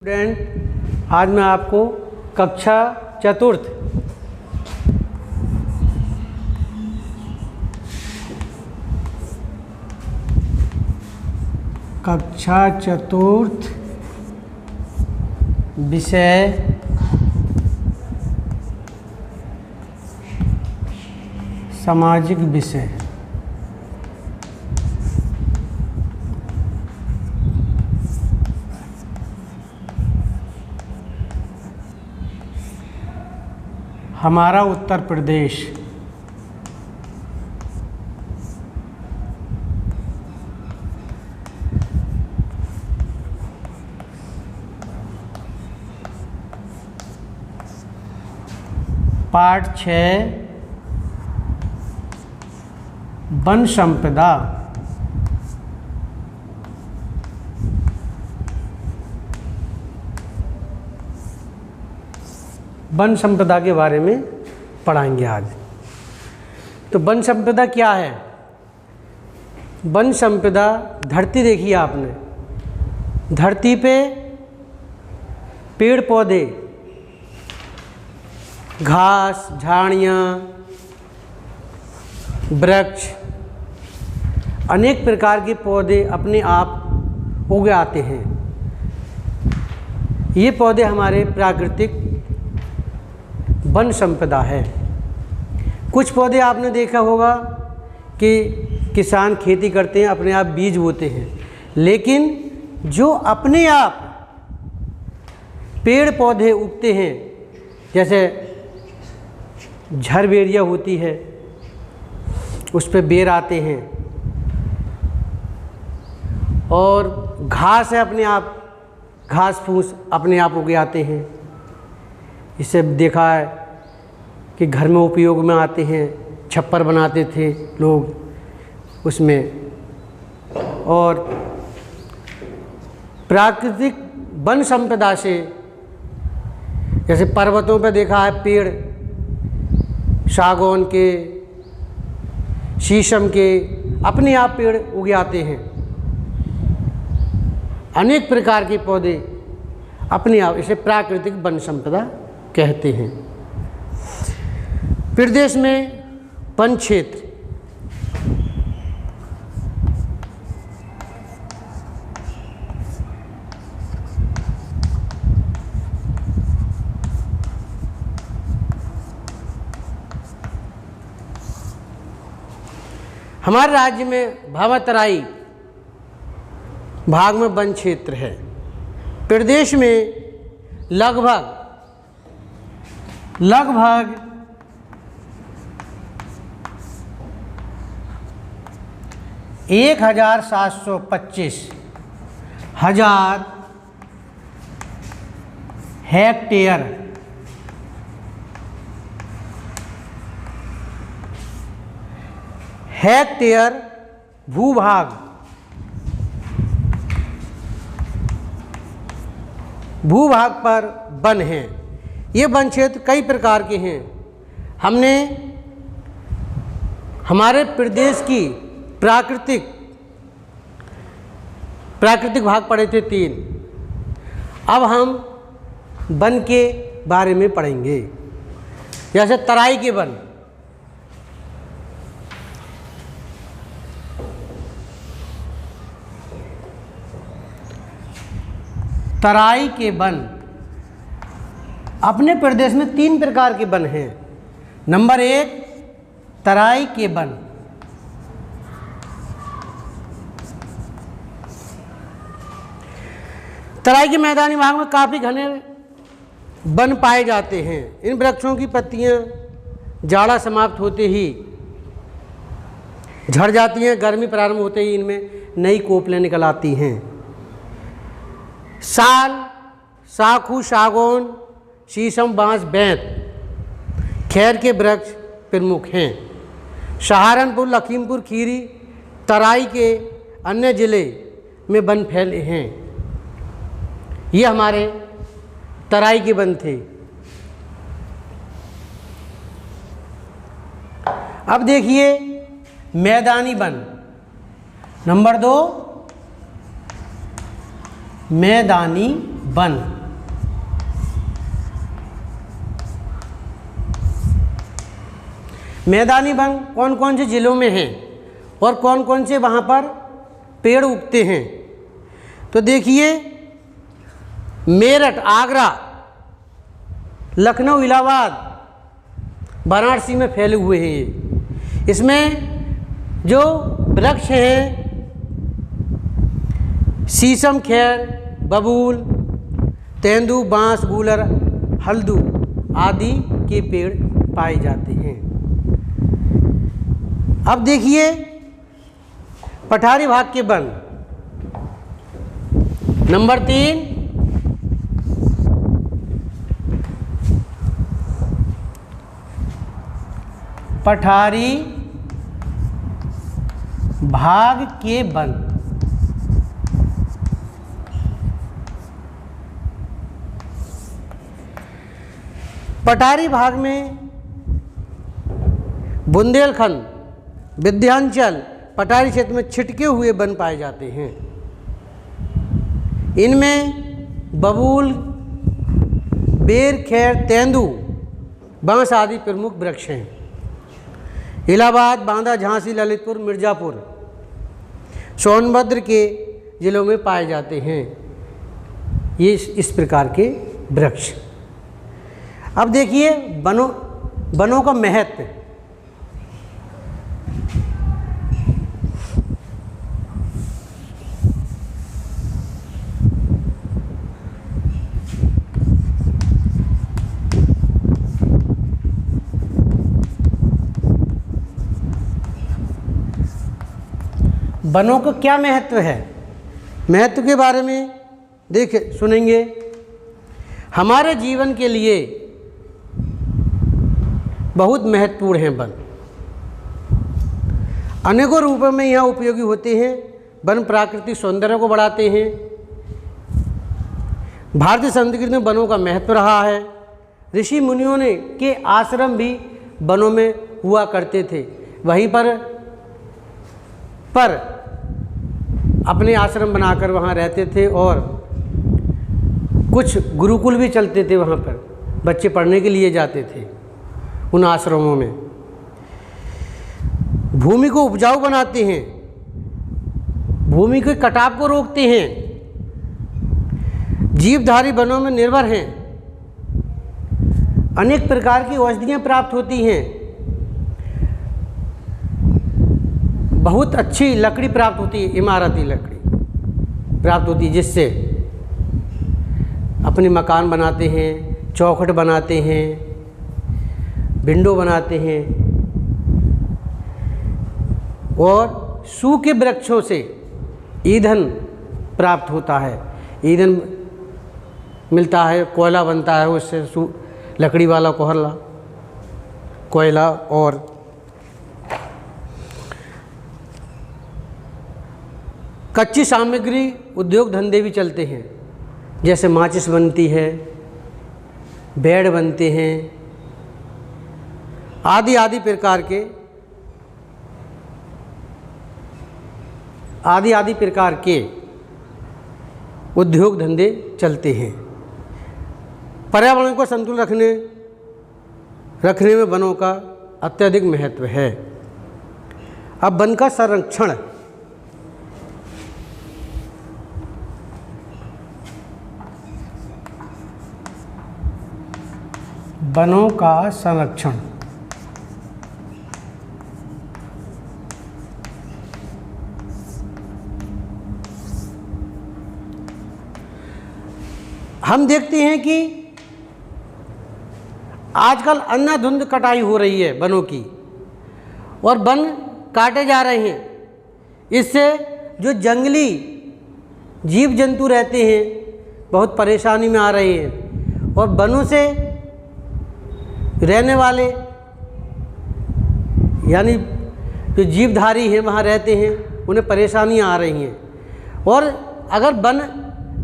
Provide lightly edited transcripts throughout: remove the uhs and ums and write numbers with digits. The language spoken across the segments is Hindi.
स्टूडेंट, आज मैं आपको कक्षा चतुर्थ विषय सामाजिक विषय हमारा उत्तर प्रदेश पाठ 6 वन संपदा। वन संपदा के बारे में पढ़ाएंगे आज। तो वन संपदा क्या है? वन संपदा, धरती देखिए आपने, धरती पे पेड़ पौधे, घास, झाड़ियाँ, वृक्ष, अनेक प्रकार के पौधे अपने आप उग आते हैं। ये पौधे हमारे प्राकृतिक वन संपदा है। कुछ पौधे आपने देखा होगा कि किसान खेती करते हैं, अपने आप बीज बोते हैं, लेकिन जो अपने आप पेड़ पौधे उगते हैं, जैसे झरबेरिया होती है, उस पे बेर आते हैं, और घास है अपने आप, घास फूस अपने आप उग आते हैं। इसे देखा है कि घर में उपयोग में आते हैं, छप्पर बनाते थे लोग उसमें। और प्राकृतिक वन संपदा से, जैसे पर्वतों पर देखा है पेड़, सागौन के, शीशम के, अपने आप पेड़ उग आते हैं। अनेक प्रकार के पौधे अपने आप, इसे प्राकृतिक वन संपदा कहते हैं। प्रदेश में वन क्षेत्र हमारे राज्य में भावातराई भाग में वन क्षेत्र है। प्रदेश में लगभग 1725 हजार हेक्टेयर भूभाग पर वन हैं। ये वन क्षेत्र कई प्रकार के हैं। हमने हमारे प्रदेश की प्राकृतिक भाग पढ़े थे 3। अब हम वन के बारे में पढ़ेंगे। जैसे तराई के वन, तराई के वन अपने प्रदेश में 3 प्रकार के वन हैं। नंबर 1, तराई के वन। तराई के मैदानी भाग में काफ़ी घने वन पाए जाते हैं। इन वृक्षों की पत्तियां जाड़ा समाप्त होते ही झड़ जाती हैं, गर्मी प्रारंभ होते ही इनमें नई कोपलें निकल आती हैं। साल, साखू, सागौन, शीशम, बांस, बेंत, खैर के वृक्ष प्रमुख हैं। सहारनपुर, लखीमपुर खीरी, तराई के अन्य जिले में वन फैले हैं। ये हमारे तराई के वन थे। अब देखिए मैदानी वन। नंबर 2, मैदानी वन। मैदानी वन कौन कौन से ज़िलों में हैं और कौन कौन से वहाँ पर पेड़ उगते हैं? तो देखिए, मेरठ, आगरा, लखनऊ, इलाहाबाद, वाराणसी में फैले हुए हैं ये। इसमें जो वृक्ष हैं शीशम, खैर, बबूल, तेंदू, बांस, गूलर, हल्दू आदि के पेड़ पाए जाते हैं। अब देखिए पठारी भाग के वन। नंबर 3, पठारी भाग के वन। पठारी भाग में बुंदेलखंड, विंध्याचल, पठारी क्षेत्र में छिटके हुए वन पाए जाते हैं। इनमें बबूल, बेर, खैर, तेंदू, बांस आदि प्रमुख वृक्ष हैं। इलाहाबाद, बांदा, झांसी, ललितपुर, मिर्ज़ापुर, सोनभद्र के ज़िलों में पाए जाते हैं ये इस प्रकार के वृक्ष। अब देखिए वनों का महत्व। वनों का क्या महत्व है? महत्व के बारे में सुनेंगे। हमारे जीवन के लिए बहुत महत्वपूर्ण हैं वन। अनेकों रूपों में यह उपयोगी होते हैं। वन प्राकृतिक सौंदर्य को बढ़ाते हैं। भारतीय संस्कृति में वनों का महत्व रहा है। ऋषि मुनियों ने के आश्रम भी वनों में हुआ करते थे। वहीं पर अपने आश्रम बनाकर वहाँ रहते थे और कुछ गुरुकुल भी चलते थे। वहाँ पर बच्चे पढ़ने के लिए जाते थे उन आश्रमों में। भूमि को उपजाऊ बनाते हैं, भूमि के कटाव को रोकते हैं, जीवधारी वनों में निर्भर हैं, अनेक प्रकार की औषधियाँ प्राप्त होती हैं, बहुत अच्छी लकड़ी प्राप्त होती है, इमारती लकड़ी प्राप्त होती है, जिससे अपने मकान बनाते हैं, चौखट बनाते हैं, विंडो बनाते हैं। और सूखे वृक्षों से ईंधन प्राप्त होता है, ईंधन मिलता है, कोयला बनता है उससे, लकड़ी वाला कोयला। और कच्ची सामग्री उद्योग धंधे भी चलते हैं, जैसे माचिस बनती है, बेड बनते हैं, आदि प्रकार के उद्योग धंधे चलते हैं। पर्यावरण को संतुलन रखने में वनों का अत्यधिक महत्व है। अब वन का संरक्षण। वनों का संरक्षण। हम देखते हैं कि आजकल अंधाधुंध कटाई हो रही है वनों की, और वन काटे जा रहे हैं। इससे जो जंगली जीव जंतु रहते हैं बहुत परेशानी में आ रहे हैं, और वनों से रहने वाले यानी जो जीवधारी हैं वहाँ रहते हैं, उन्हें परेशानियाँ आ रही हैं। और अगर वन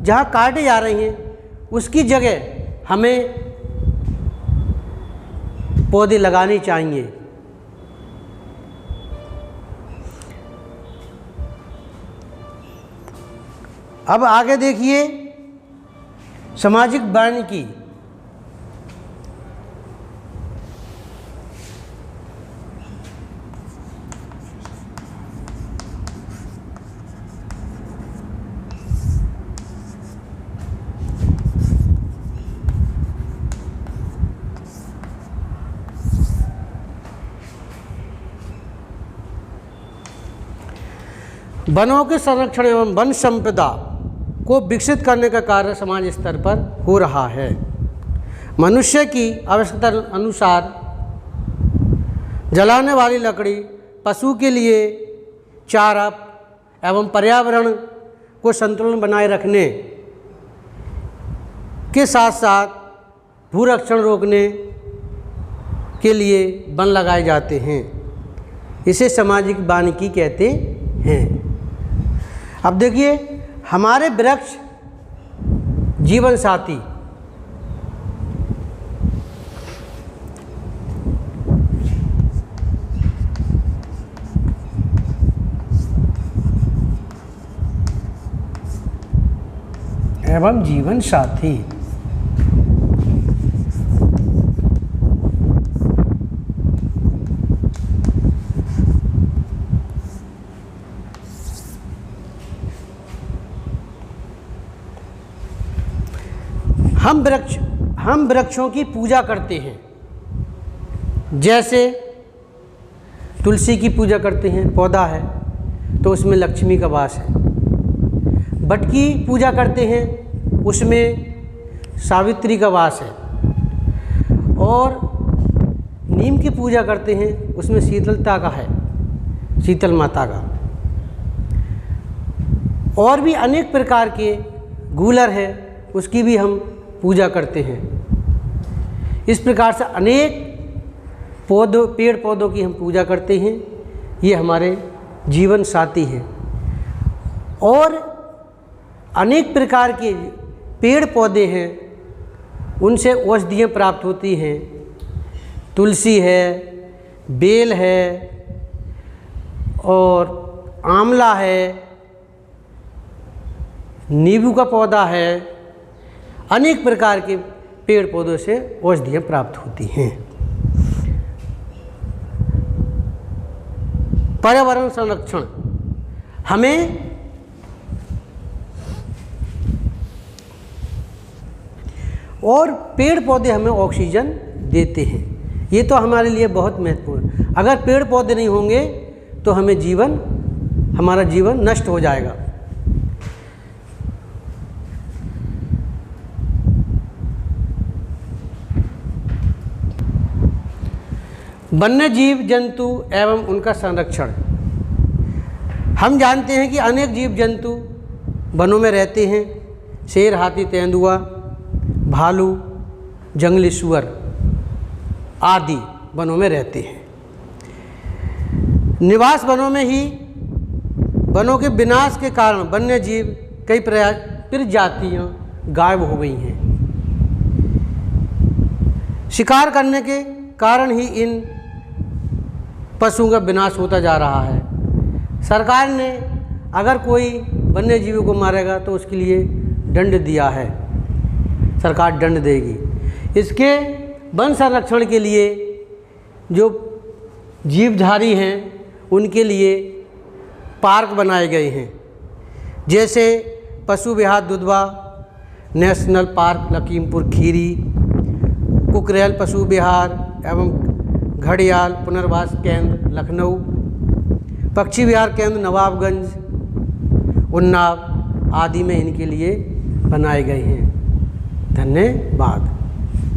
जहाँ काटे जा रहे हैं उसकी जगह हमें पौधे लगाने चाहिए। अब आगे देखिए, सामाजिक वानिकी वनों के संरक्षण एवं वन संपदा को विकसित करने का कार्य समाज स्तर पर हो रहा है। मनुष्य की आवश्यकता अनुसार जलाने वाली लकड़ी, पशु के लिए चारा एवं पर्यावरण को संतुलन बनाए रखने के साथ साथ भूरक्षण रोकने के लिए वन लगाए जाते हैं। इसे सामाजिक वानिकी कहते हैं। अब देखिए, हमारे वृक्ष जीवन साथी एवं जीवन साथी हम वृक्षों की पूजा करते हैं। जैसे तुलसी की पूजा करते हैं, पौधा है तो उसमें लक्ष्मी का वास है। बट की पूजा करते हैं, उसमें सावित्री का वास है। और नीम की पूजा करते हैं, उसमें शीतलता का है, शीतल माता का। और भी अनेक प्रकार के गूलर है, उसकी भी हम पूजा करते हैं। इस प्रकार से अनेक पेड़ पौधों की हम पूजा करते हैं। ये हमारे जीवन साथी हैं। और अनेक प्रकार के पेड़ पौधे हैं, उनसे औषधियाँ प्राप्त होती हैं। तुलसी है, बेल है और आंवला है, नींबू का पौधा है। अनेक प्रकार के पेड़ पौधों से औषधियाँ प्राप्त होती हैं। पर्यावरण संरक्षण, हमें और पेड़ पौधे हमें ऑक्सीजन देते हैं। ये तो हमारे लिए बहुत महत्वपूर्ण है। अगर पेड़ पौधे नहीं होंगे तो हमारा जीवन नष्ट हो जाएगा। वन्य जीव जंतु एवं उनका संरक्षण, हम जानते हैं कि अनेक जीव जंतु वनों में रहते हैं। शेर, हाथी, तेंदुआ, भालू, जंगली सूअर आदि वनों में रहते हैं। निवास वनों में ही वनों के विनाश के कारण वन्य जीव कई प्रजातियां गायब हो गई हैं। शिकार करने के कारण ही इन पशुओं का विनाश होता जा रहा है। सरकार ने अगर कोई वन्य जीवों को मारेगा तो उसके लिए दंड दिया है, सरकार दंड देगी। इसके वन संरक्षण के लिए जो जीवधारी हैं उनके लिए पार्क बनाए गए हैं। जैसे पशु विहार दुधवा नेशनल पार्क लखीमपुर खीरी, कुकरेल पशु विहार एवं घड़ियाल पुनर्वास केंद्र लखनऊ, पक्षी विहार केंद्र नवाबगंज, उन्नाव आदि में इनके लिए बनाए गए हैं। धन्यवाद।